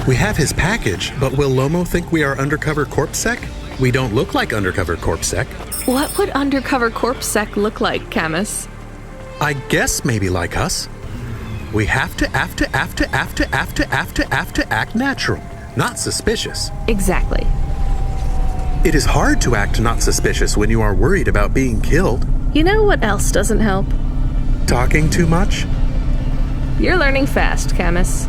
We have his package, but will Lomo think we are undercover corpsec? We don't look like undercover corpsec. What would undercover corpsec look like, Camus? I guess maybe like us. We have to act natural, not suspicious. Exactly. It is hard to act not suspicious when you are worried about being killed. You know what else doesn't help? Talking too much? You're learning fast, Camus.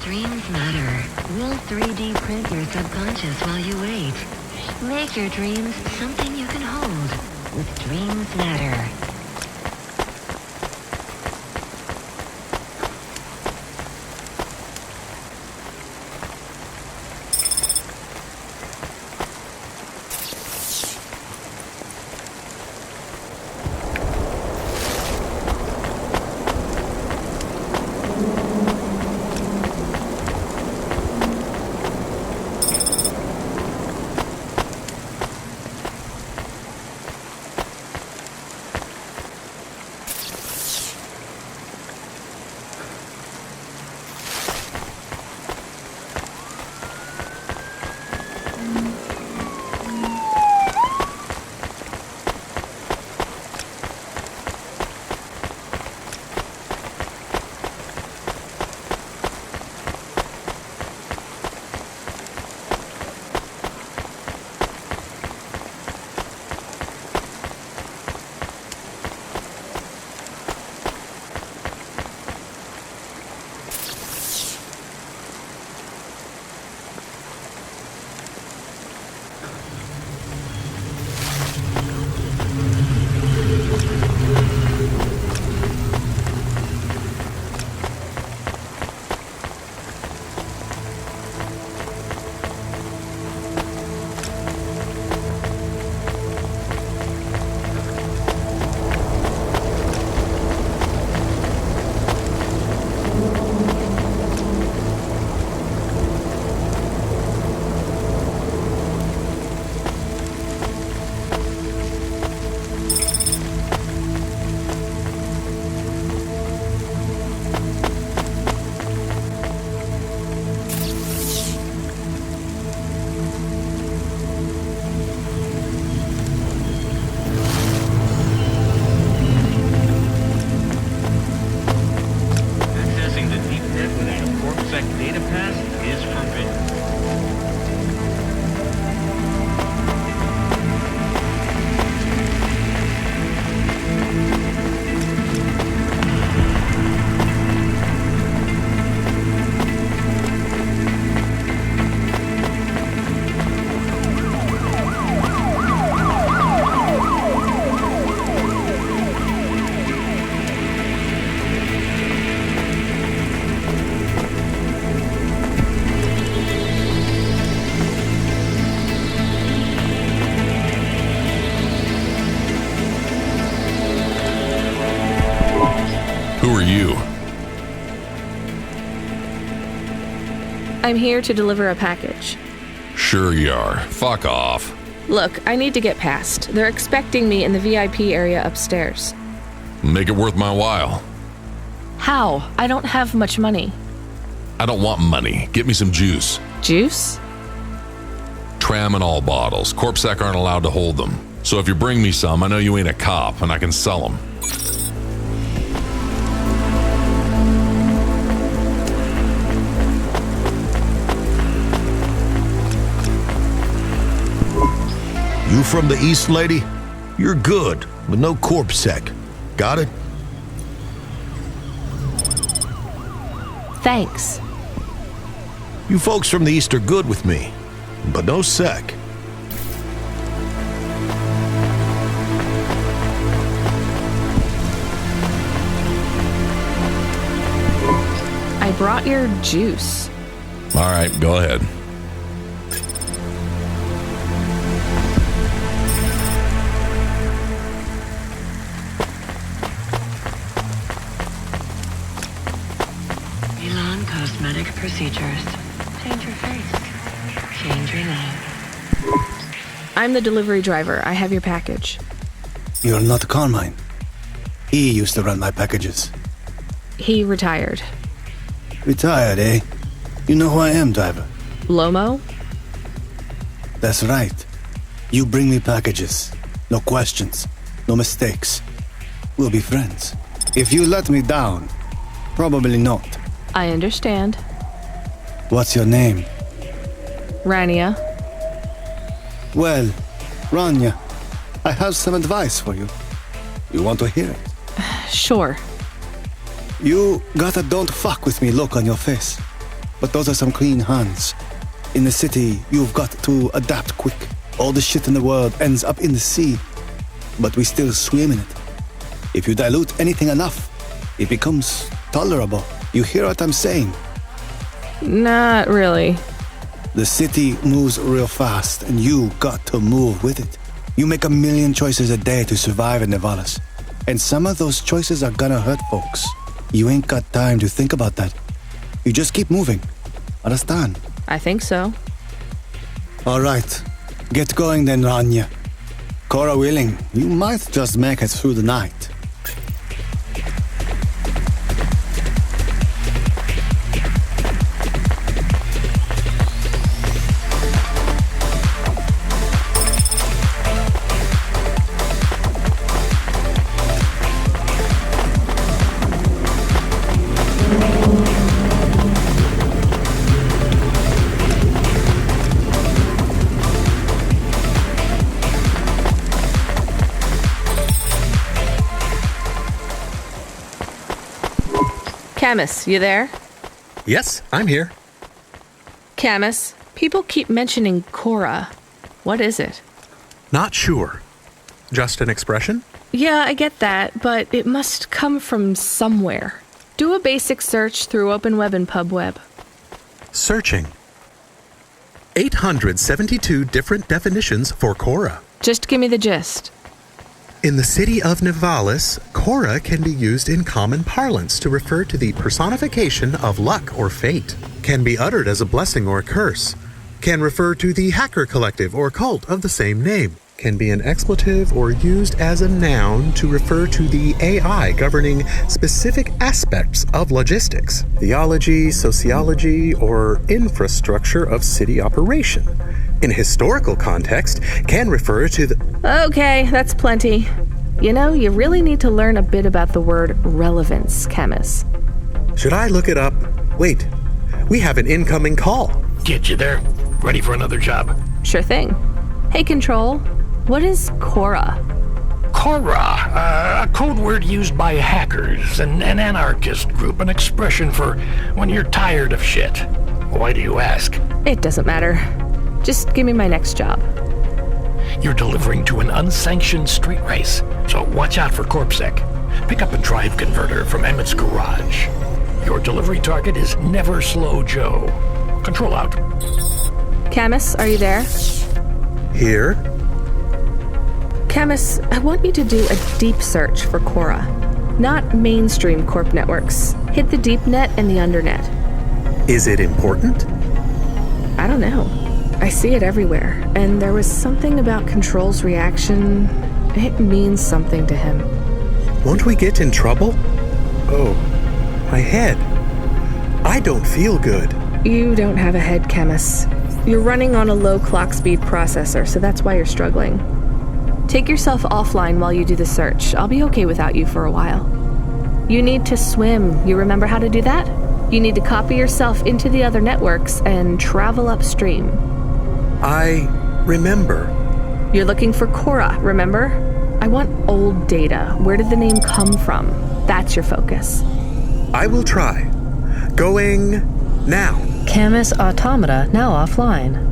Dreams matter. We'll 3D print your subconscious while you wait. Make your dreams something you can hold with Dreams Matter. Who are you? I'm here to deliver a package. Sure you are. Fuck off. Look, I need to get past. They're expecting me in the VIP area upstairs. Make it worth my while. How? I don't have much money. I don't want money. Get me some juice. Juice? Tramadol bottles. Corpsec aren't allowed to hold them. So if you bring me some, I know you ain't a cop and I can sell them. You from the East, lady? You're good, but no corpsec. Got it? Thanks. You folks from the East are good with me, but no sec. I brought your juice. All right, go ahead. Elon Cosmetic Procedures. Change your face. Change your name. I'm the delivery driver. I have your package. You're not Carmine. He used to run my packages. He retired. Retired, eh? You know who I am, driver. Lomo? That's right. You bring me packages. No questions. No mistakes. We'll be friends. If you let me down, probably not. I understand. What's your name? Rania. Well, Rania, I have some advice for you. You want to hear it? Sure. You got a don't fuck with me look on your face. But those are some clean hands. In the city, you've got to adapt quick. All the shit in the world ends up in the sea. But we still swim in it. If you dilute anything enough, it becomes tolerable. You hear what I'm saying? Not really. The city moves real fast, and you got to move with it. You make a million choices a day to survive in Nevalis. And some of those choices are gonna hurt folks. You ain't got time to think about that. You just keep moving. Understand? I think so. All right. Get going then, Rania. Cora willing, you might just make it through the night. Camus, you there? Yes, I'm here. Camus, people keep mentioning Cora. What is it? Not sure. Just an expression? Yeah, I get that, but it must come from somewhere. Do a basic search through OpenWeb and PubWeb. Searching. 872 different definitions for Cora. Just give me the gist. In the city of Nevalis, Cora can be used in common parlance to refer to the personification of luck or fate. Can be uttered as a blessing or a curse. Can refer to the hacker collective or cult of the same name. Can be an expletive or used as a noun to refer to the AI governing specific aspects of logistics, theology, sociology, or infrastructure of city operation. In historical context, can refer to the... Okay, that's plenty. You know, you really need to learn a bit about the word relevance, Camus. Should I look it up? Wait, we have an incoming call. Get you there. Ready for another job? Sure thing. Hey, Control, what is Cora? Cora, a code word used by hackers, an anarchist group, an expression for when you're tired of shit. Why do you ask? It doesn't matter. Just give me my next job. You're delivering to an unsanctioned street race, so watch out for CorpSec. Pick up a drive converter from Emmett's garage. Your delivery target is Never Slow Joe. Control out. Camus, are you there? Here? Camus, I want you to do a deep search for Cora. Not mainstream corp networks. Hit the deep net and the undernet. Is it important? I don't know. I see it everywhere, and there was something about Control's reaction. It means something to him. Won't we get in trouble? Oh, my head. I don't feel good. You don't have a head, Camus. You're running on a low clock speed processor, so that's why you're struggling. Take yourself offline while you do the search. I'll be okay without you for a while. You need to swim. You remember how to do that? You need to copy yourself into the other networks and travel upstream. I remember. You're looking for Cora, remember? I want old data. Where did the name come from? That's your focus. I will try. Going now. Camus automata now offline.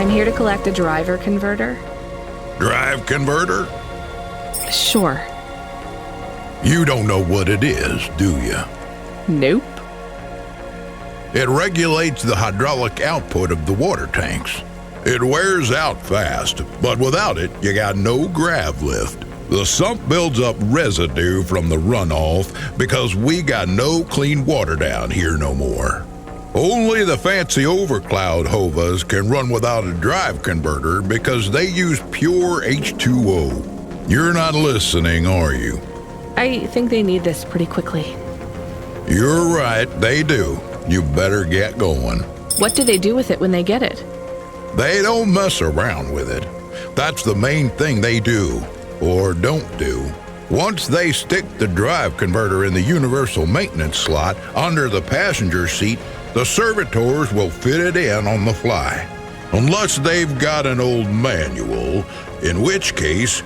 I'm here to collect a driver converter. Drive converter? Sure. You don't know what it is, do you? Nope. It regulates the hydraulic output of the water tanks. It wears out fast, but without it, you got no grav lift. The sump builds up residue from the runoff because we got no clean water down here no more. Only the fancy overcloud hovas can run without a drive converter because they use pure H2O. You're not listening, are you? I think they need this pretty quickly. You're right, they do. You better get going. What do they do with it when they get it? They don't mess around with it. That's the main thing they do, or don't do. Once they stick the drive converter in the universal maintenance slot under the passenger seat, the servitors will fit it in on the fly. Unless they've got an old manual, in which case,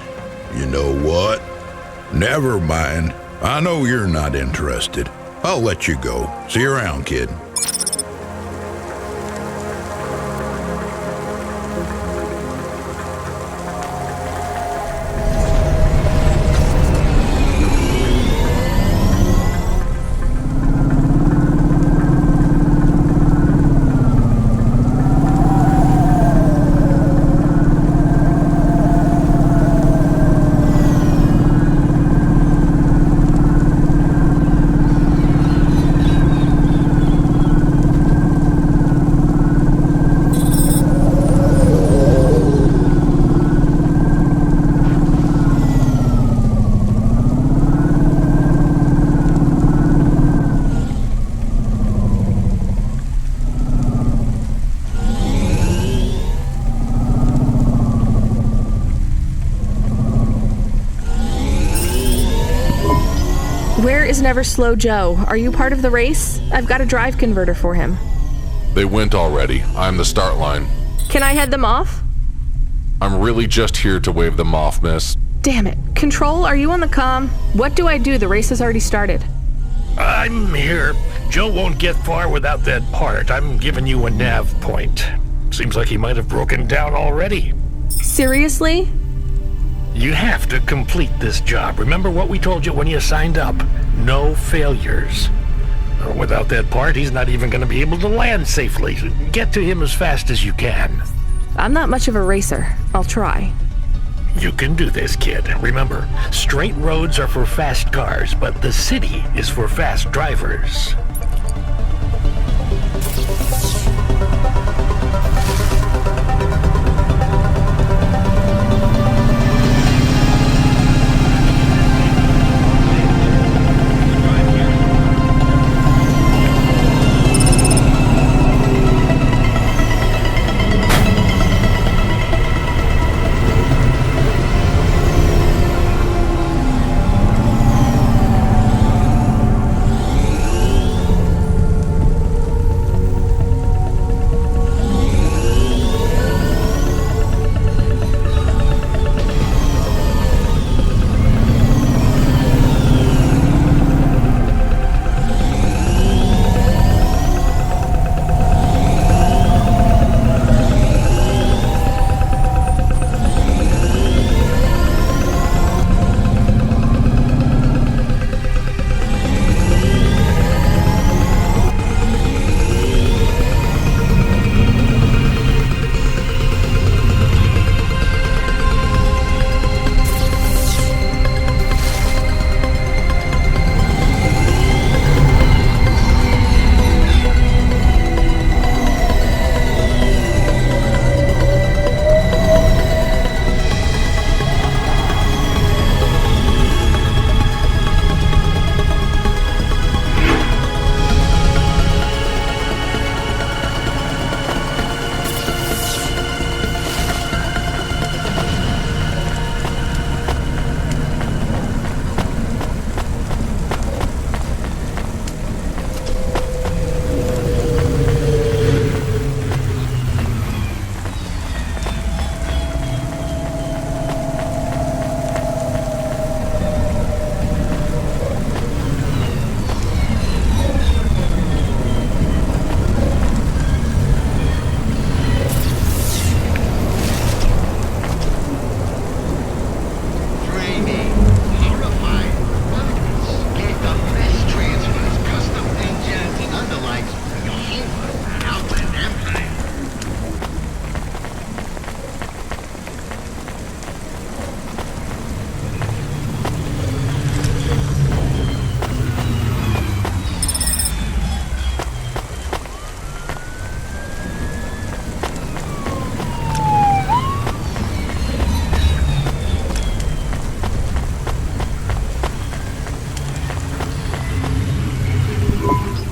you know what? Never mind. I know you're not interested. I'll let you go. See you around, kid. Where is Never Slow Joe? Are you part of the race? I've got a drive converter for him. They went already. I'm the start line. Can I head them off? I'm really just here to wave them off, miss. Damn it. Control, are you on the comm? What do I do? The race has already started. I'm here. Joe won't get far without that part. I'm giving you a nav point. Seems like he might have broken down already. Seriously? You have to complete this job. Remember what we told you when you signed up? No failures. Without that part, he's not even going to be able to land safely. Get to him as fast as you can. I'm not much of a racer. I'll try. You can do this, kid. Remember, straight roads are for fast cars, but the city is for fast drivers.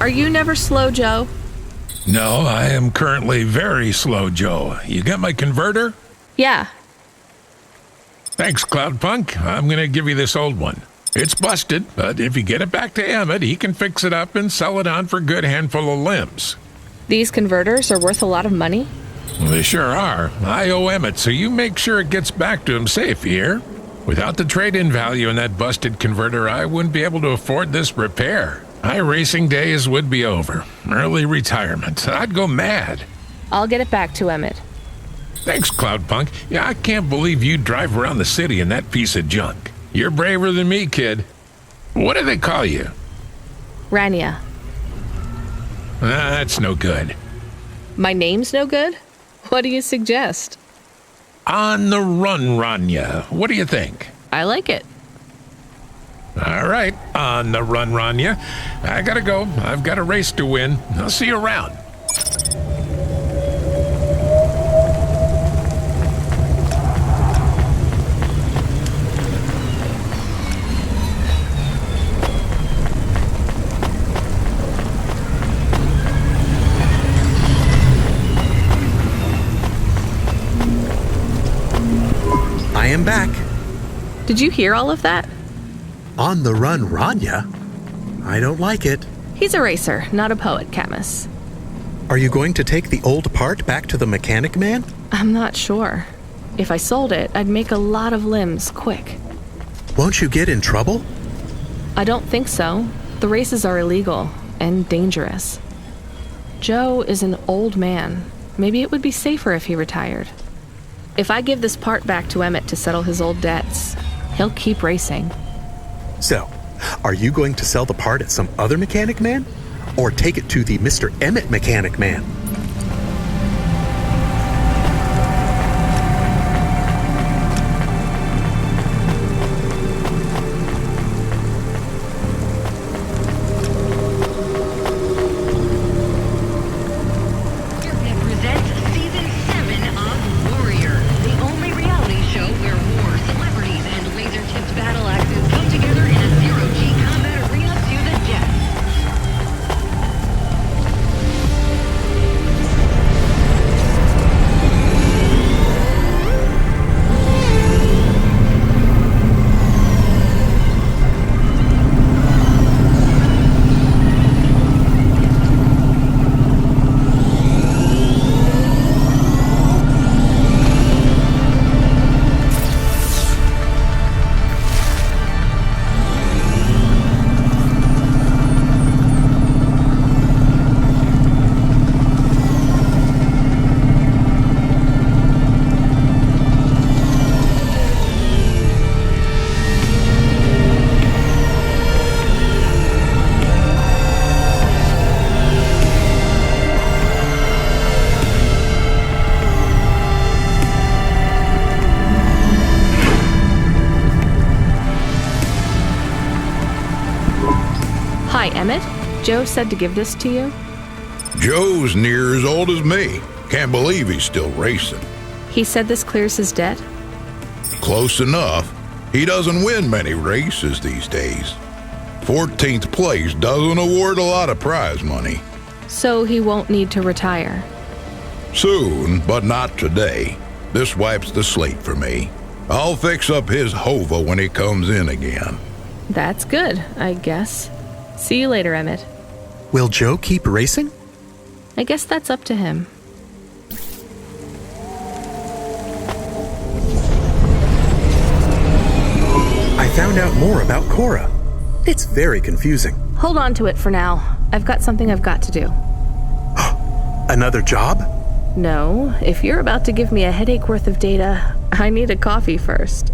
Are you never slow, Joe? No, I am currently very slow, Joe. You got my converter? Yeah. Thanks, Cloudpunk. I'm gonna give you this old one. It's busted, but if you get it back to Emmett, he can fix it up and sell it on for a good handful of limbs. These converters are worth a lot of money? Well, they sure are. I owe Emmett, so you make sure it gets back to him safe, you hear? Without the trade-in value in that busted converter, I wouldn't be able to afford this repair. My racing days would be over. Early retirement. I'd go mad. I'll get it back to Emmett. Thanks, Cloudpunk. Yeah, I can't believe you drive around the city in that piece of junk. You're braver than me, kid. What do they call you? Rania. That's no good. My name's no good? What do you suggest? On the run, Rania. What do you think? I like it. All right, on the run, Rania. I gotta go. I've got a race to win. I'll see you around. I am back. Did you hear all of that? On the run, Rania? I don't like it. He's a racer, not a poet, Camus. Are you going to take the old part back to the mechanic man? I'm not sure. If I sold it, I'd make a lot of limbs quick. Won't you get in trouble? I don't think so. The races are illegal and dangerous. Joe is an old man. Maybe it would be safer if he retired. If I give this part back to Emmett to settle his old debts, he'll keep racing. So, are you going to sell the part at some other mechanic man? Or take it to the Mr. Emmett mechanic man? Presents Season 7 of Warrior, the only reality show where war, celebrities, and laser-tipped battle axes come together in a zero-G combat arena to the death. Hi, Emmett. Joe said to give this to you. Joe's near as old as me. Can't believe he's still racing. He said this clears his debt. Close enough. He doesn't win many races these days. 14th place doesn't award a lot of prize money. So he won't need to retire. Soon, but not today. This wipes the slate for me. I'll fix up his hova when he comes in again. That's good, I guess. See you later, Emmett. Will Joe keep racing? I guess that's up to him. I found out more about Cora. It's very confusing. Hold on to it for now. I've got something I've got to do. Another job? No, if you're about to give me a headache worth of data, I need a coffee first.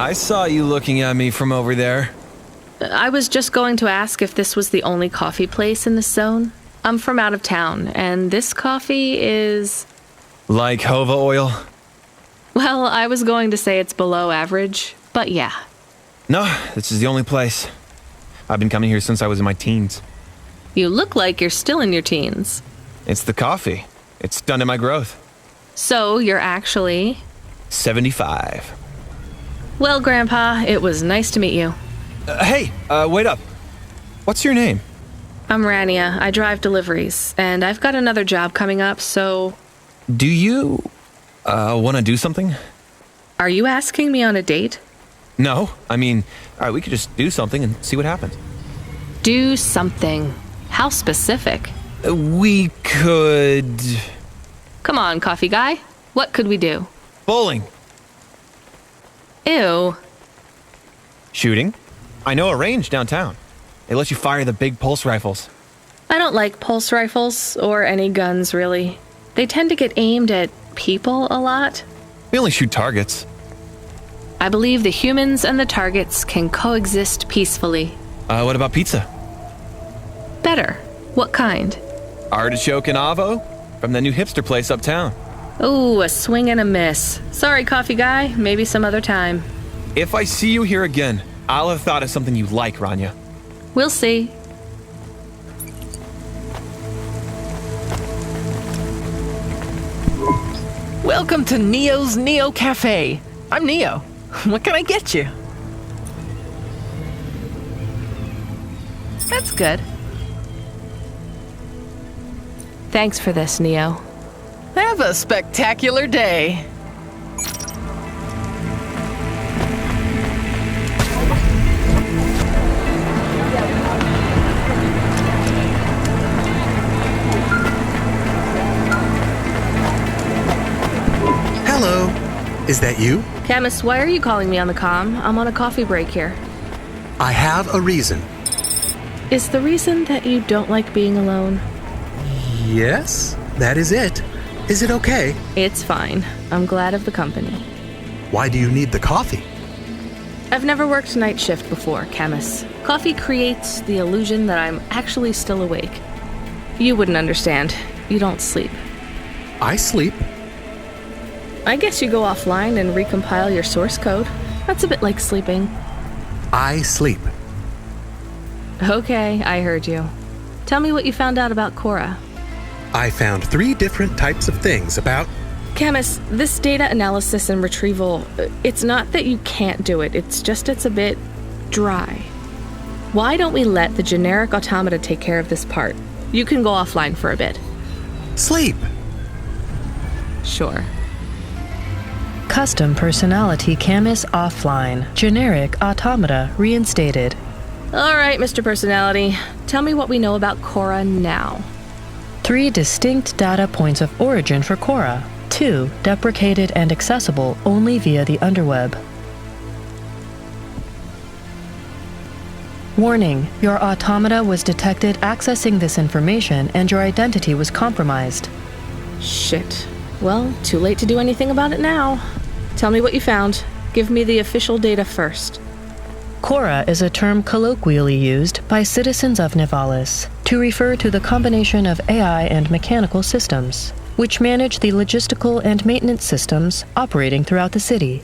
I saw you looking at me from over there. I was just going to ask if this was the only coffee place in this zone. I'm from out of town, and this coffee is... Like Hova oil? Well, I was going to say it's below average, but yeah. No, this is the only place. I've been coming here since I was in my teens. You look like you're still in your teens. It's the coffee. It's stunted my growth. So, you're actually... 75. Well, Grandpa, it was nice to meet you. Hey, wait up. What's your name? I'm Rania. I drive deliveries, and I've got another job coming up, so... Do you, want to do something? Are you asking me on a date? No, I mean, we could just do something and see what happens. Do something. How specific? We could... Come on, coffee guy. What could we do? Bowling. Ew. Shooting. I know a range downtown. They let you fire the big pulse rifles. I don't like pulse rifles, or any guns, really. They tend to get aimed at people a lot. We only shoot targets. I believe the humans and the targets can coexist peacefully. What about pizza? Better. What kind? Artichoke and avo from the new hipster place uptown. Ooh, a swing and a miss. Sorry, coffee guy. Maybe some other time. If I see you here again, I'll have thought of something you like, Rania. We'll see. Welcome to Neo's Neo Cafe. I'm Neo. What can I get you? That's good. Thanks for this, Neo. Have a spectacular day. Hello. Is that you? Camus, why are you calling me on the comm? I'm on a coffee break here. I have a reason. Is the reason that you don't like being alone? Yes, that is it. Is it okay? It's fine. I'm glad of the company. Why do you need the coffee? I've never worked night shift before, Camus. Coffee creates the illusion that I'm actually still awake. You wouldn't understand. You don't sleep. I sleep. I guess you go offline and recompile your source code. That's a bit like sleeping. I sleep. Okay, I heard you. Tell me what you found out about Cora. I found 3 different types of things about... Camus, this data analysis and retrieval, it's not that you can't do it, it's just it's a bit dry. Why don't we let the generic automata take care of this part? You can go offline for a bit. Sleep. Sure. Custom personality Camus offline. Generic automata reinstated. All right, Mr. Personality. Tell me what we know about Cora now. 3 distinct data points of origin for Cora. 2 deprecated and accessible only via the underweb. Warning, your automata was detected accessing this information and your identity was compromised. Shit. Well, too late to do anything about it now. Tell me what you found. Give me the official data first. Cora is a term colloquially used by citizens of Nivalis to refer to the combination of AI and mechanical systems, which manage the logistical and maintenance systems operating throughout the city.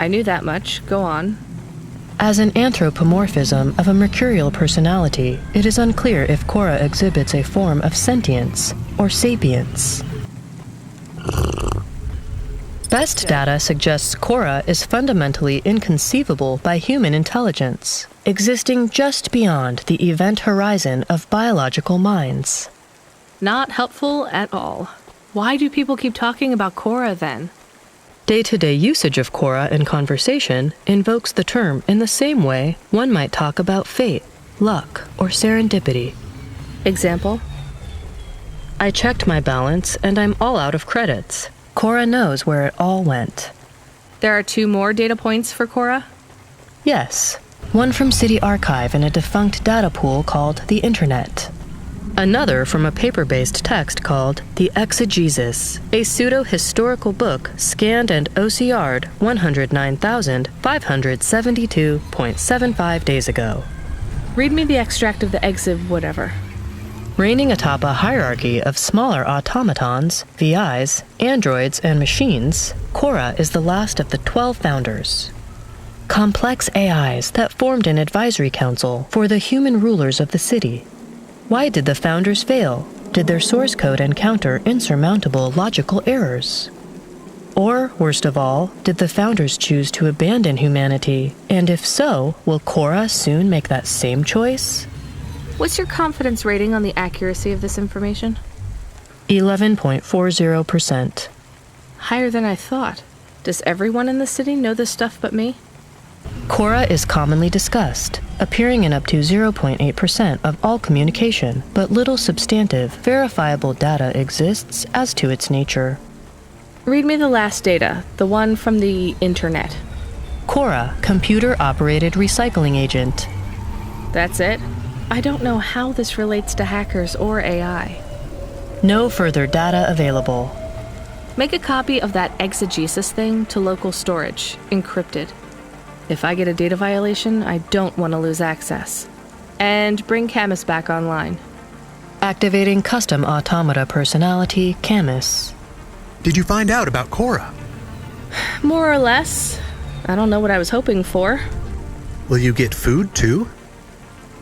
I knew that much. Go on. As an anthropomorphism of a mercurial personality, it is unclear if Cora exhibits a form of sentience or sapience. Best data suggests Cora is fundamentally inconceivable by human intelligence, existing just beyond the event horizon of biological minds. Not helpful at all. Why do people keep talking about Cora then? Day-to-day usage of Cora in conversation invokes the term in the same way one might talk about fate, luck, or serendipity. Example? I checked my balance and I'm all out of credits. Cora knows where it all went. There are 2 more data points for Cora? Yes. One from City Archive in a defunct data pool called the Internet. Another from a paper-based text called The Exegesis, a pseudo-historical book scanned and OCR'd 109,572.75 days ago. Read me the extract of the exib whatever. Reigning atop a hierarchy of smaller automatons, VIs, androids, and machines, Cora is the last of the 12 founders. Complex AIs that formed an advisory council for the human rulers of the city. Why did the founders fail? Did their source code encounter insurmountable logical errors? Or, worst of all, did the founders choose to abandon humanity? And if so, will Cora soon make that same choice? What's your confidence rating on the accuracy of this information? 11.40%. Higher than I thought. Does everyone in the city know this stuff but me? Cora is commonly discussed, appearing in up to 0.8% of all communication, but little substantive, verifiable data exists as to its nature. Read me the last data, the one from the internet. Cora, computer-operated recycling agent. That's it? I don't know how this relates to hackers or AI. No further data available. Make a copy of that exegesis thing to local storage, encrypted. If I get a data violation, I don't want to lose access. And bring Camus back online. Activating custom automata personality, Camus. Did you find out about Cora? More or less. I don't know what I was hoping for. Will you get food too?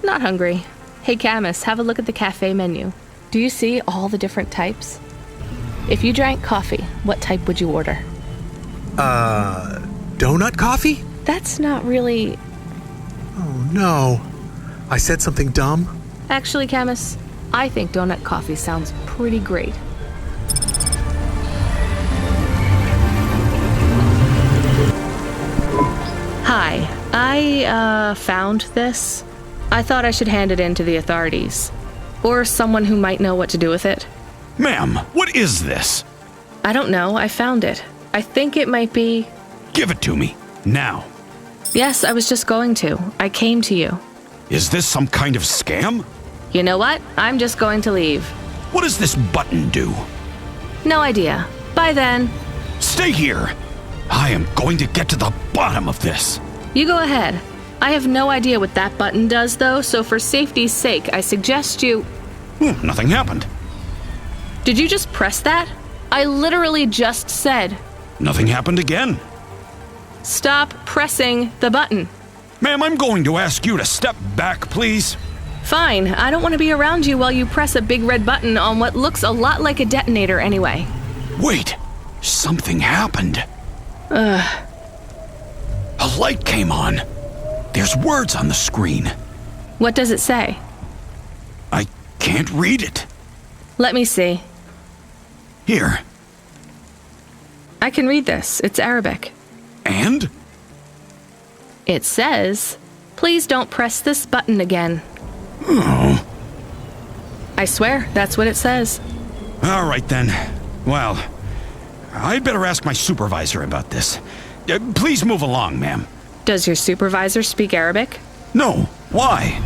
Not hungry. Hey Camus, have a look at the cafe menu. Do you see all the different types? If you drank coffee, what type would you order? Donut coffee? That's not really... Oh no. I said something dumb? Actually, Camus, I think donut coffee sounds pretty great. Hi, I found this. I thought I should hand it in to the authorities. Or someone who might know what to do with it. Ma'am, what is this? I don't know, I found it. I think it might be... Give it to me, now. Yes, I was just going to. I came to you. Is this some kind of scam? You know what? I'm just going to leave. What does this button do? No idea. Bye then. Stay here. I am going to get to the bottom of this. You go ahead. I have no idea what that button does, though, so for safety's sake, I suggest you... Nothing happened. Did you just press that? I literally just said... Nothing happened again. Stop pressing the button. Ma'am, I'm going to ask you to step back, please. Fine. I don't want to be around you while you press a big red button on what looks a lot like a detonator anyway. Wait. Something happened. A light came on. There's words on the screen. What does it say? I can't read it. Let me see. Here. I can read this. It's Arabic. And? It says, please don't press this button again. Oh. I swear, that's what it says. All right then. Well, I'd better ask my supervisor about this. Please move along, ma'am. Does your supervisor speak Arabic? No. Why?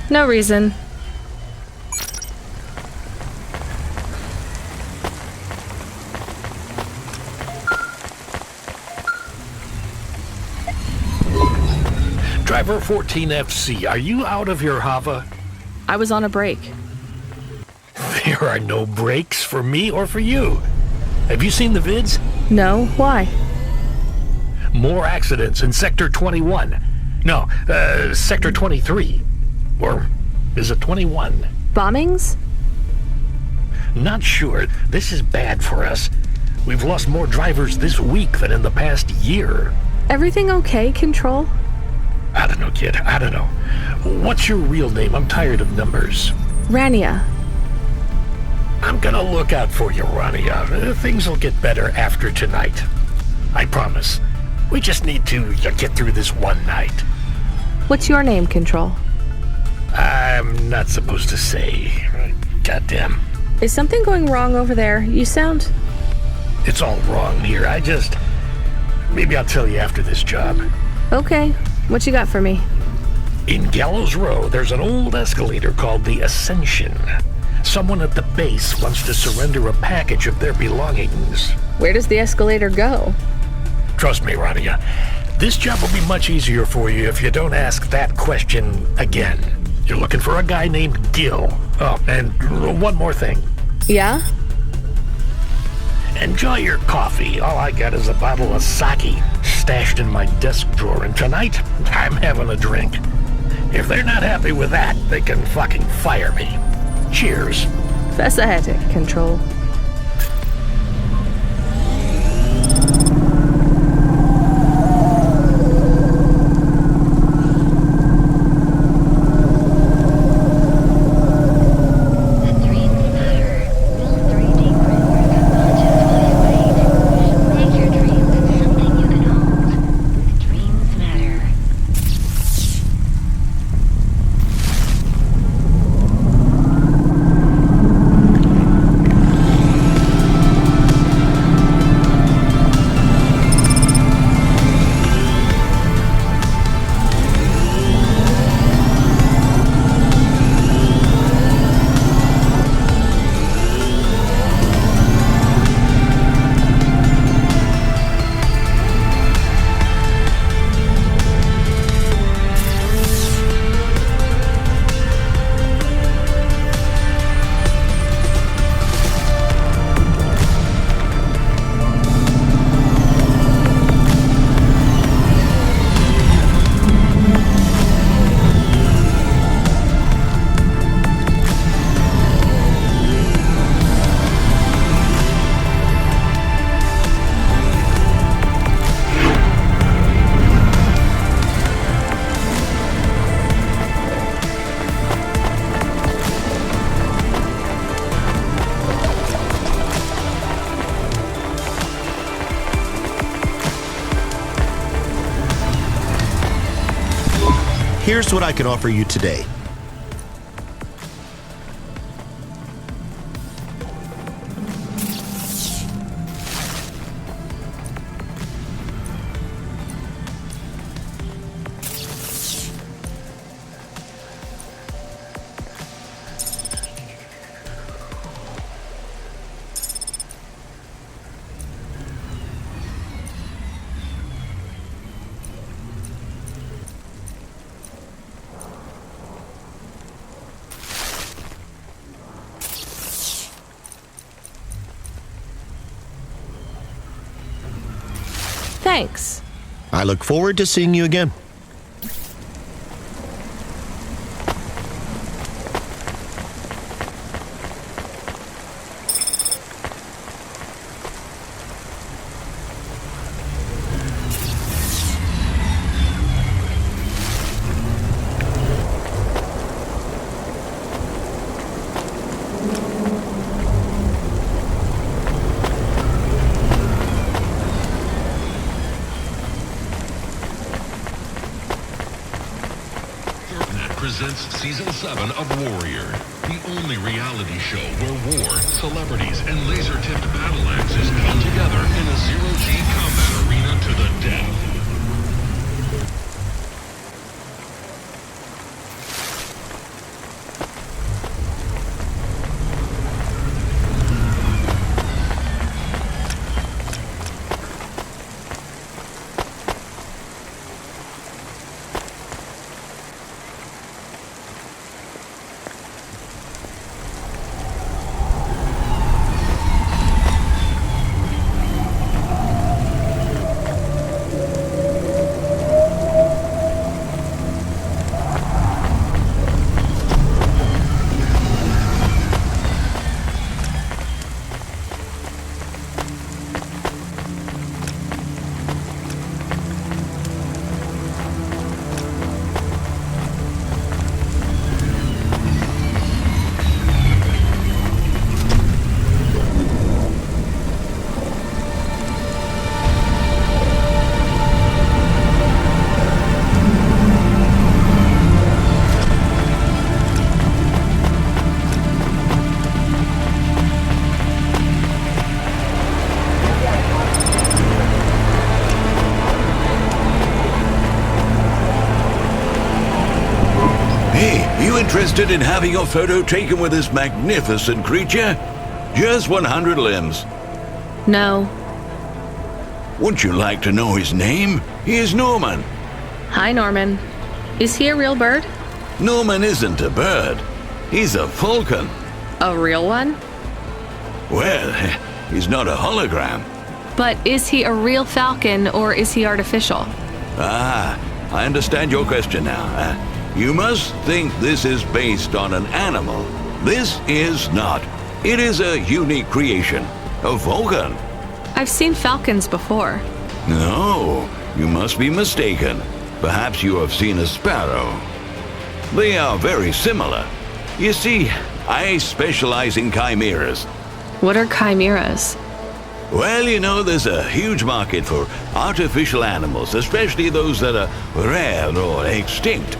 No reason. Driver 14FC, are you out of your Hava? I was on a break. There are no breaks for me or for you. Have you seen the vids? No, why? More accidents in Sector 21. No, Sector 23. Or is it 21? Bombings? Not sure. This is bad for us. We've lost more drivers this week than in the past year. Everything okay, Control? I don't know, kid. I don't know. What's your real name? I'm tired of numbers. Rania. I'm gonna look out for you, Rania. Things will get better after tonight. I promise. We just need to get through this one night. What's your name, Control? I'm not supposed to say. Goddamn. Is something going wrong over there? You sound... It's all wrong here. Maybe I'll tell you after this job. Okay. What you got for me? In Gallows Row, there's an old escalator called the Ascension. Someone at the base wants to surrender a package of their belongings. Where does the escalator go? Trust me, Radia. This job will be much easier for you if you don't ask that question again. You're looking for a guy named Gil. Oh, and one more thing. Yeah? Enjoy your coffee. All I got is a bottle of sake stashed in my desk drawer, and tonight, I'm having a drink. If they're not happy with that, they can fucking fire me. Cheers. Facet control. Here's what I can offer you today. Thanks. I look forward to seeing you again. Presents Season 7 of Warrior, the only reality show where war, celebrities, and laser-tipped battle axes come together in a zero-G combat arena to the death. Interested in having a photo taken with this magnificent creature? Just 100 limbs. No. Would you like to know his name? He is Norman. Hi, Norman. Is he a real bird? Norman isn't a bird. He's a falcon. A real one? Well, he's not a hologram. But is he a real falcon or is he artificial? Ah, I understand your question now. You must think this is based on an animal. This is not. It is a unique creation. A falcon. I've seen falcons before. No, you must be mistaken. Perhaps you have seen a sparrow. They are very similar. You see, I specialize in chimeras. What are chimeras? Well, you know, there's a huge market for artificial animals, especially those that are rare or extinct.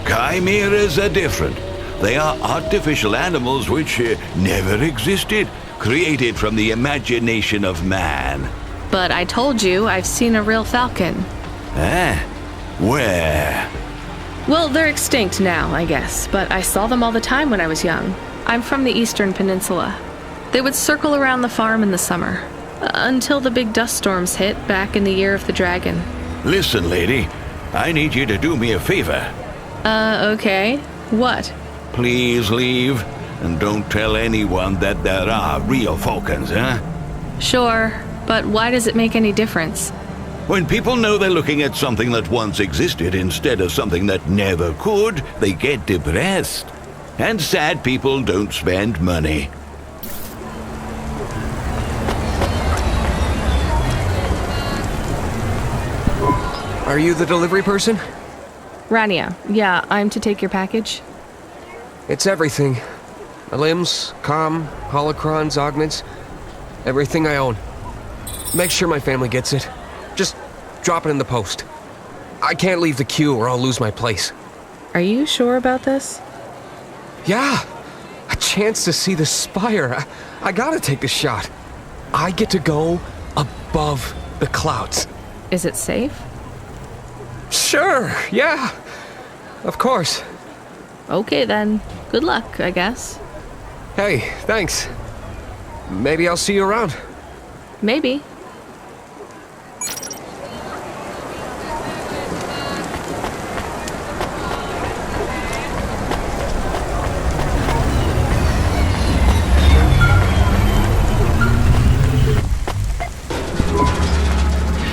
Chimeras are different. They are artificial animals which never existed, created from the imagination of man. But I told you I've seen a real falcon. Eh? Where? Well, they're extinct now, I guess, but I saw them all the time when I was young. I'm from the Eastern Peninsula. They would circle around the farm in the summer, until the big dust storms hit back in the year of the dragon. Listen, lady, I need you to do me a favor. Okay. What? Please leave, and don't tell anyone that there are real falcons, huh? Sure, but why does it make any difference? When people know they're looking at something that once existed instead of something that never could, they get depressed. And sad people don't spend money. Are you the delivery person? Rania, yeah, I'm to take your package. It's everything. Limbs, comm, holocrons, augments. Everything I own. Make sure my family gets it. Just drop it in the post. I can't leave the queue or I'll lose my place. Are you sure about this? Yeah. A chance to see the spire. I gotta take the shot. I get to go above the clouds. Is it safe? Sure, yeah. Of course. Okay then. Good luck, I guess. Hey, thanks. Maybe I'll see you around. Maybe.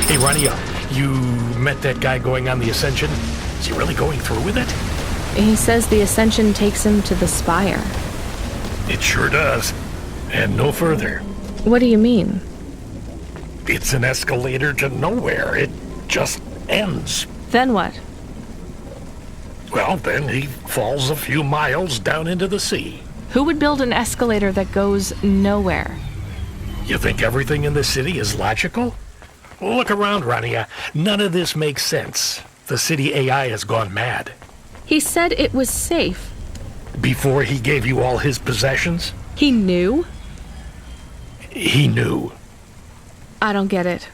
Hey, Rania, you met that guy going on the Ascension? Is he really going through with it? He says the Ascension takes him to the spire. It sure does. And no further. What do you mean? It's an escalator to nowhere. It just ends. Then what? Well, then he falls a few miles down into the sea. Who would build an escalator that goes nowhere? You think everything in the city is logical? Look around, Rania. None of this makes sense. The city AI has gone mad. He said it was safe. Before he gave you all his possessions? He knew? He knew. I don't get it.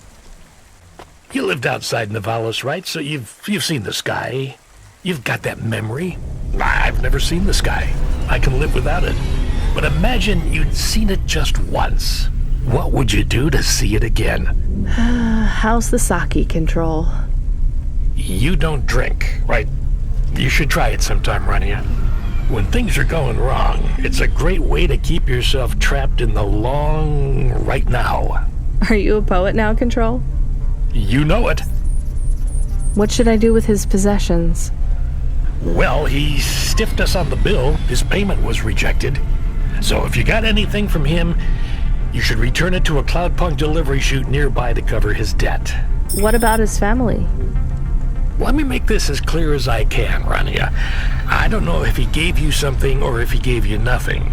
You lived outside Nivalis, right? So you've seen the sky. You've got that memory. I've never seen the sky. I can live without it. But imagine you'd seen it just once. What would you do to see it again? How's the sake control? You don't drink, right? You should try it sometime, Rania. When things are going wrong, it's a great way to keep yourself trapped in the long right now. Are you a poet now, Control? You know it. What should I do with his possessions? Well, he stiffed us on the bill. His payment was rejected. So if you got anything from him, you should return it to a Cloudpunk delivery chute nearby to cover his debt. What about his family? Let me make this as clear as I can, Rania. I don't know if he gave you something or if he gave you nothing.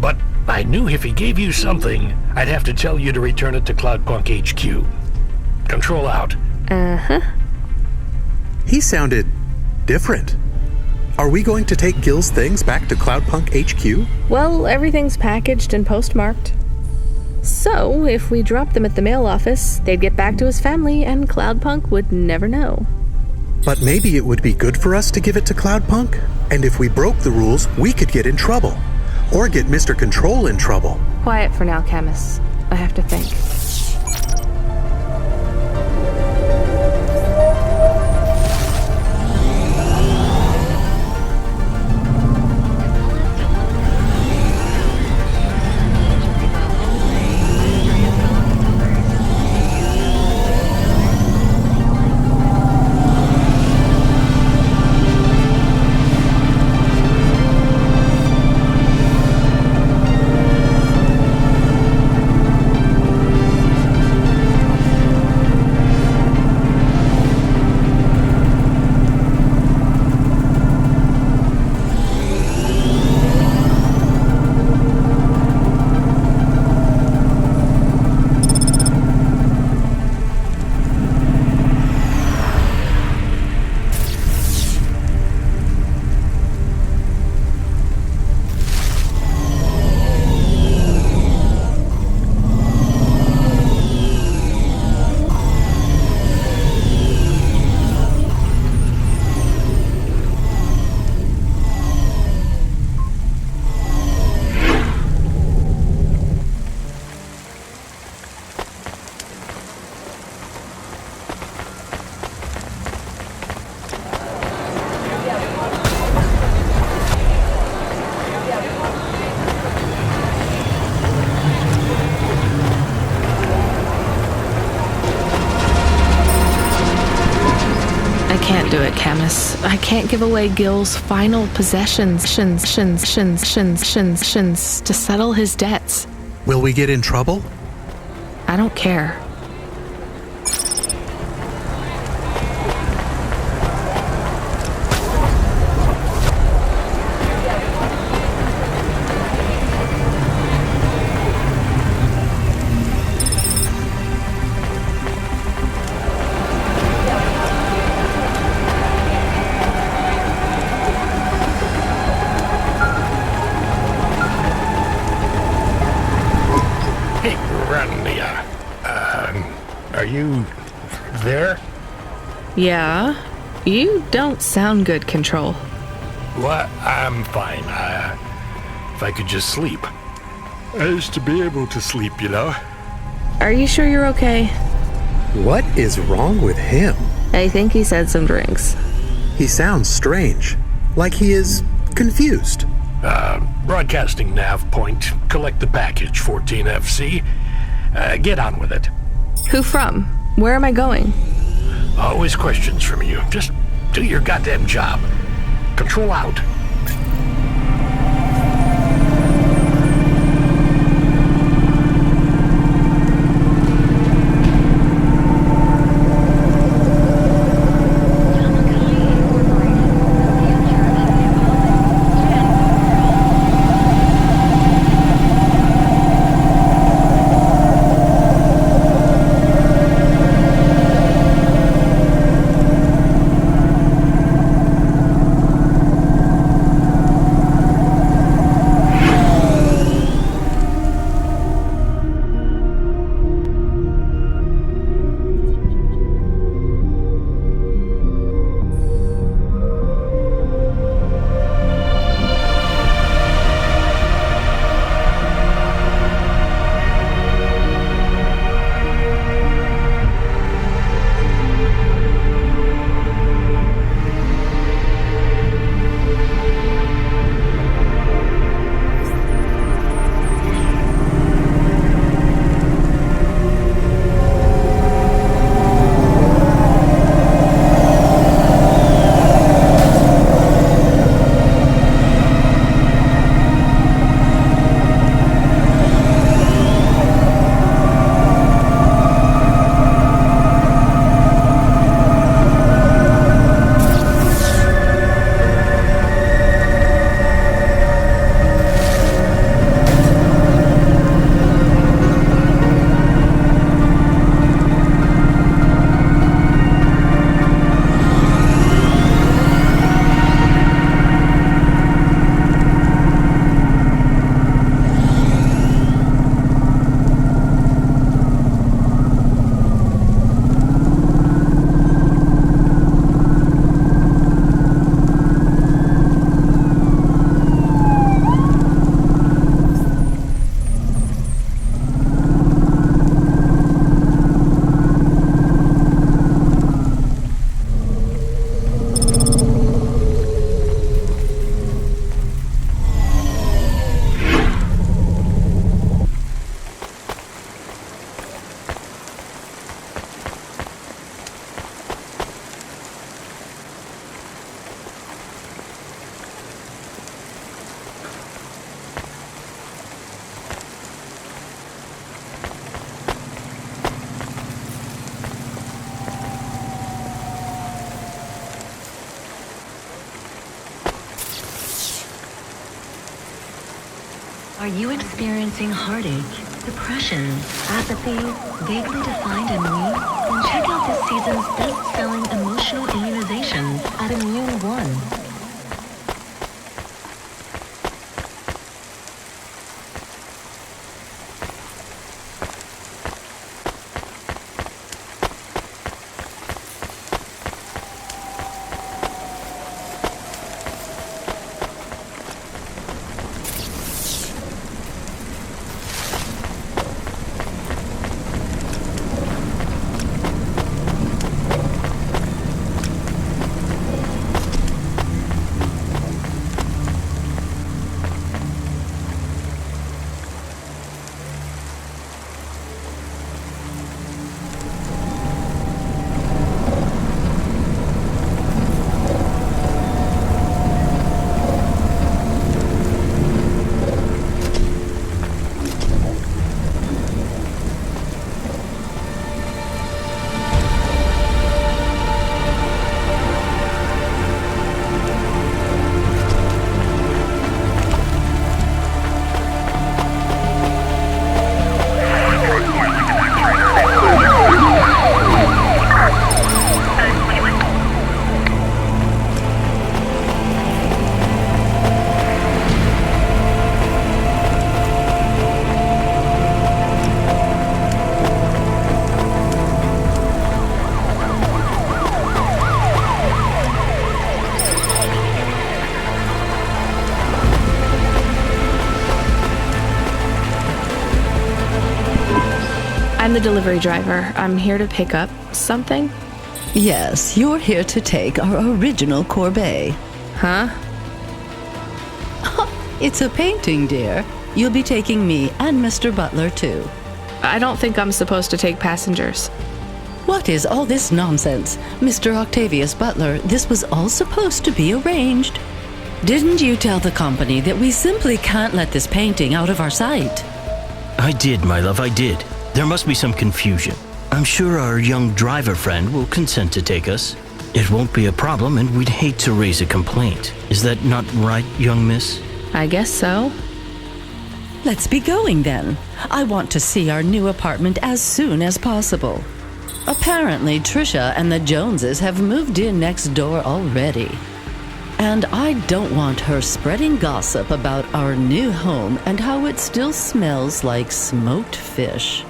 But I knew if he gave you something, I'd have to tell you to return it to Cloudpunk HQ. Control out. Uh-huh. He sounded different. Are we going to take Gil's things back to Cloudpunk HQ? Well, everything's packaged and postmarked. So, if we dropped them at the mail office, they'd get back to his family and Cloudpunk would never know. But maybe it would be good for us to give it to Cloudpunk? And if we broke the rules, we could get in trouble. Or get Mr. Control in trouble. Quiet for now, Camus. I have to think. I can't do it, Camus. I can't give away Gil's final possessions to settle his debts. Will we get in trouble? I don't care. Are you there? Yeah? You don't sound good, Control. What? I'm fine. If I could just sleep. I used to be able to sleep, you know? Are you sure you're okay? What is wrong with him? I think he's had some drinks. He sounds strange. Like he is confused. Broadcasting nav point. Collect the package, 14FC. Get on with it. Who from? Where am I going? Always questions from you. Just do your goddamn job. Control out. Are you experiencing heartache, depression, apathy, vaguely defined ennui? Then check out this season's best-selling emotional immunizations at Immune One. I'm the delivery driver. I'm here to pick up something. Yes, you're here to take our original corbeille. Huh? It's a painting, dear. You'll be taking me and Mr. Butler, too. I don't think I'm supposed to take passengers. What is all this nonsense? Mr. Octavius Butler, this was all supposed to be arranged. Didn't you tell the company that we simply can't let this painting out of our sight? I did, my love, I did. There must be some confusion. I'm sure our young driver friend will consent to take us. It won't be a problem, and we'd hate to raise a complaint. Is that not right, young miss? I guess so. Let's be going then. I want to see our new apartment as soon as possible. Apparently, Trisha and the Joneses have moved in next door already. And I don't want her spreading gossip about our new home and how it still smells like smoked fish.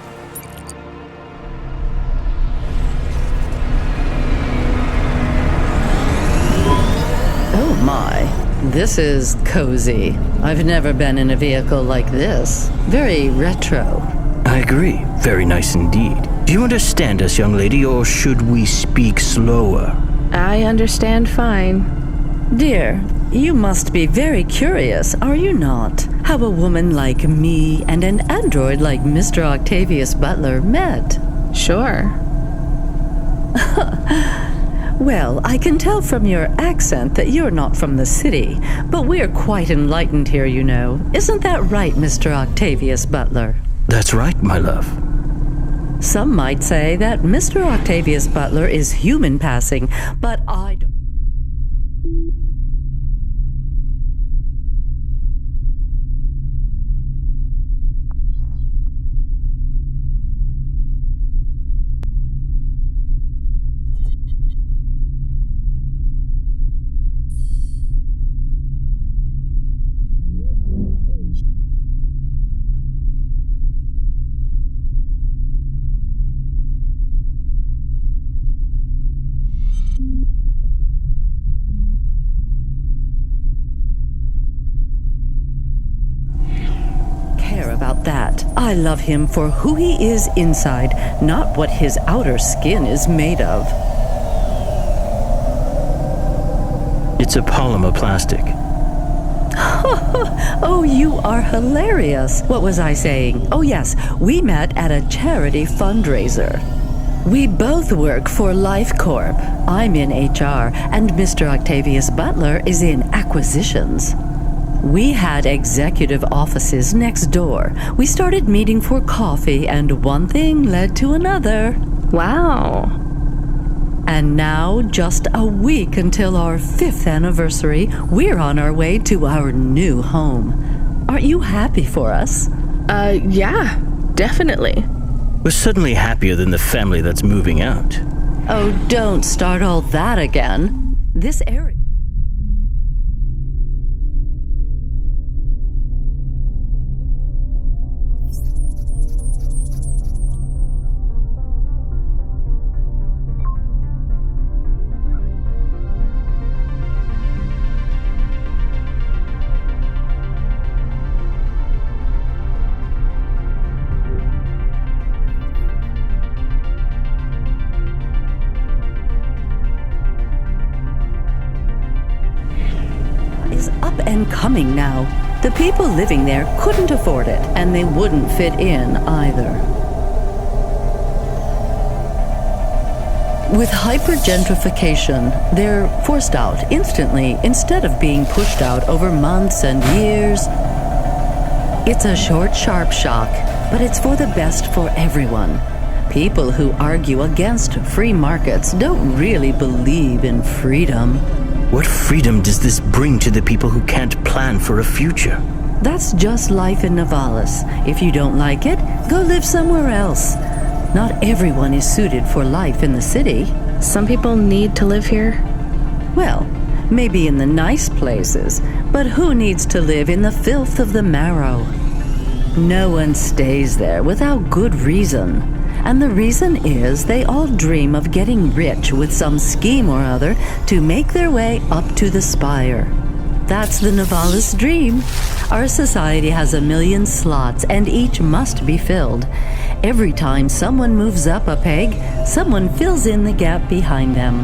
Oh my, this is cozy. I've never been in a vehicle like this. Very retro. I agree. Very nice indeed. Do you understand us, young lady, or should we speak slower? I understand fine. Dear, you must be very curious, are you not? How a woman like me and an android like Mr. Octavius Butler met. Sure. Well, I can tell from your accent that you're not from the city, but we're quite enlightened here, you know. Isn't that right, Mr. Octavius Butler? That's right, my love. Some might say that Mr. Octavius Butler is human passing, but I don't. About that. I love him for who he is inside, not what his outer skin is made of. It's a polymer plastic. Oh, you are hilarious. What was I saying? Oh yes, we met at a charity fundraiser. We both work for Life Corp. I'm in HR, and Mr. Octavius Butler is in acquisitions. We had executive offices next door. We started meeting for coffee, and one thing led to another. Wow. And now, just a week until our 5th anniversary, we're on our way to our new home. Aren't you happy for us? Yeah, definitely. We're suddenly happier than the family that's moving out. Oh, don't start all that again. This area... is up and coming now. The people living there couldn't afford it, and they wouldn't fit in either. With hypergentrification, they're forced out instantly instead of being pushed out over months and years. It's a short, sharp shock, but it's for the best for everyone. People who argue against free markets don't really believe in freedom. What freedom does this bring to the people who can't plan for a future? That's just life in Nivalis. If you don't like it, go live somewhere else. Not everyone is suited for life in the city. Some people need to live here. Well, maybe in the nice places, but who needs to live in the filth of the Marrow? No one stays there without good reason. And the reason is they all dream of getting rich with some scheme or other to make their way up to the spire. That's the Nivalis dream. Our society has 1 million slots, and each must be filled. Every time someone moves up a peg, someone fills in the gap behind them.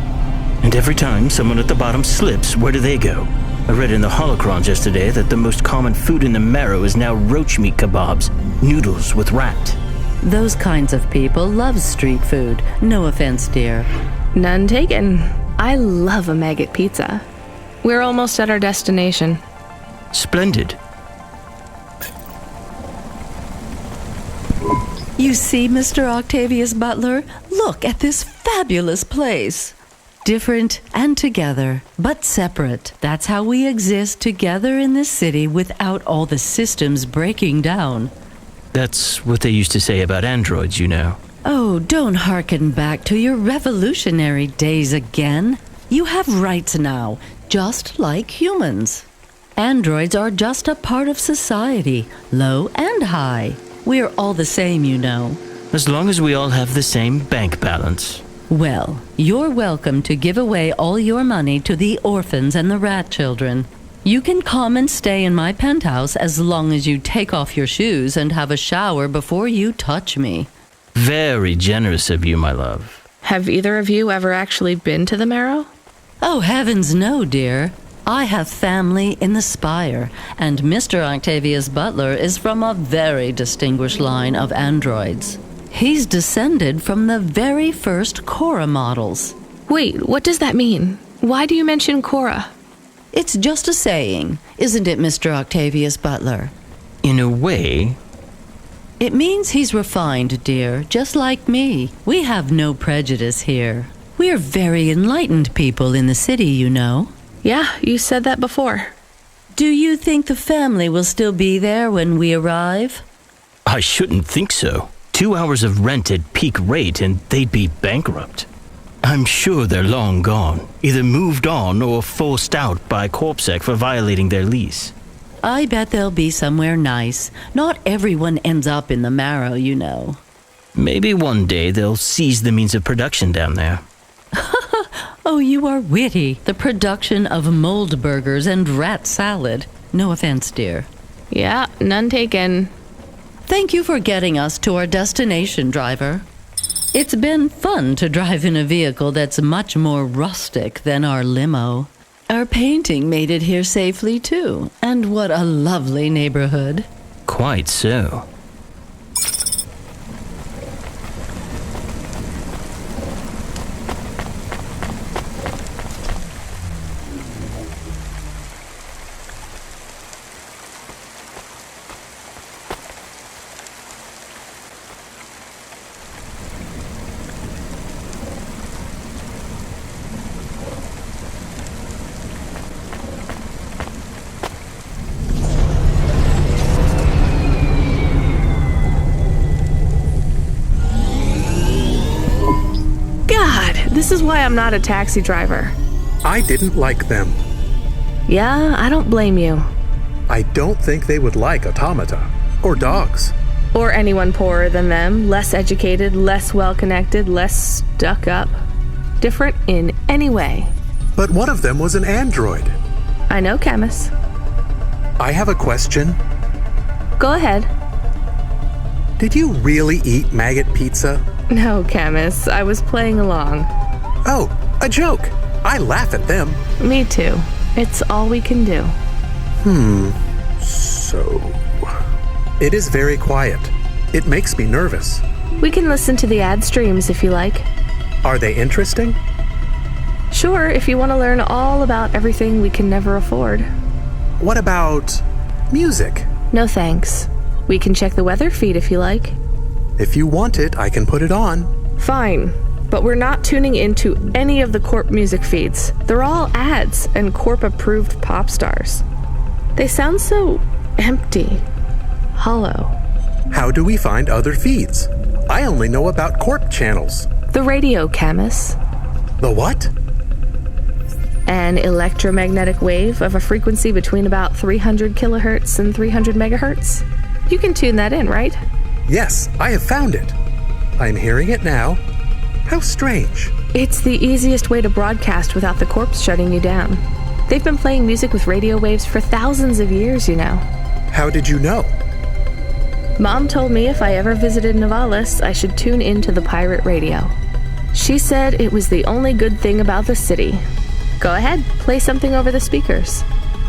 And every time someone at the bottom slips, where do they go? I read in the holocrons yesterday that the most common food in the Marrow is now roach meat kebabs, noodles with rat. Those kinds of people love street food. No offense, dear. None taken. I love a maggot pizza. We're almost at our destination. Splendid. You see, Mr. Octavius Butler? Look at this fabulous place. Different and together, but separate. That's how we exist together in this city without all the systems breaking down. That's what they used to say about androids, you know. Oh, don't hearken back to your revolutionary days again. You have rights now, just like humans. Androids are just a part of society, low and high. We're all the same, you know. As long as we all have the same bank balance. Well, you're welcome to give away all your money to the orphans and the rat children. You can come and stay in my penthouse as long as you take off your shoes and have a shower before you touch me. Very generous of you, my love. Have either of you ever actually been to the Marrow? Oh, heavens no, dear. I have family in the Spire, and Mr. Octavius Butler is from a very distinguished line of androids. He's descended from the very first Cora models. Wait, what does that mean? Why do you mention Cora? It's just a saying, isn't it, Mr. Octavius Butler? In a way. It means he's refined, dear, just like me. We have no prejudice here. We're very enlightened people in the city, you know. Yeah, you said that before. Do you think the family will still be there when we arrive? I shouldn't think so. 2 hours of rent at peak rate and they'd be bankrupt. I'm sure they're long gone, either moved on or forced out by Corpsec for violating their lease. I bet they'll be somewhere nice. Not everyone ends up in the Marrow, you know. Maybe one day they'll seize the means of production down there. Oh, you are witty. The production of mold burgers and rat salad. No offense, dear. Yeah, none taken. Thank you for getting us to our destination, driver. It's been fun to drive in a vehicle that's much more rustic than our limo. Our painting made it here safely, too. And what a lovely neighborhood. Quite so. This is why I'm not a taxi driver. I didn't like them. Yeah, I don't blame you. I don't think they would like automata or dogs. Or anyone poorer than them, less educated, less well-connected, less stuck up. Different in any way. But one of them was an android. I know, Camus. I have a question. Go ahead. Did you really eat maggot pizza? No, Camus. I was playing along. Oh, a joke. I laugh at them. Me too. It's all we can do. So... It is very quiet. It makes me nervous. We can listen to the ad streams if you like. Are they interesting? Sure, if you want to learn all about everything we can never afford. What about music? No thanks. We can check the weather feed if you like. If you want it, I can put it on. Fine, but we're not tuning into any of the Corp music feeds. They're all ads and Corp-approved pop stars. They sound so empty, hollow. How do we find other feeds? I only know about Corp channels. The radio, Camus. The what? An electromagnetic wave of a frequency between about 300 kilohertz and 300 megahertz. You can tune that in, right? Yes, I have found it. I'm hearing it now. How strange. It's the easiest way to broadcast without the corpse shutting you down. They've been playing music with radio waves for thousands of years, you know. How did you know? Mom told me if I ever visited Nivalis, I should tune into the pirate radio. She said it was the only good thing about the city. Go ahead, play something over the speakers.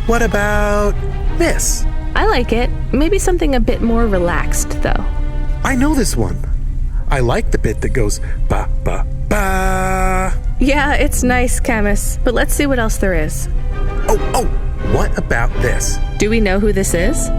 What about this? I like it. Maybe something a bit more relaxed, though. I know this one. I like the bit that goes ba ba ba. Yeah, it's nice, Camus, but let's see what else there is. Oh, what about this? Do we know who this is?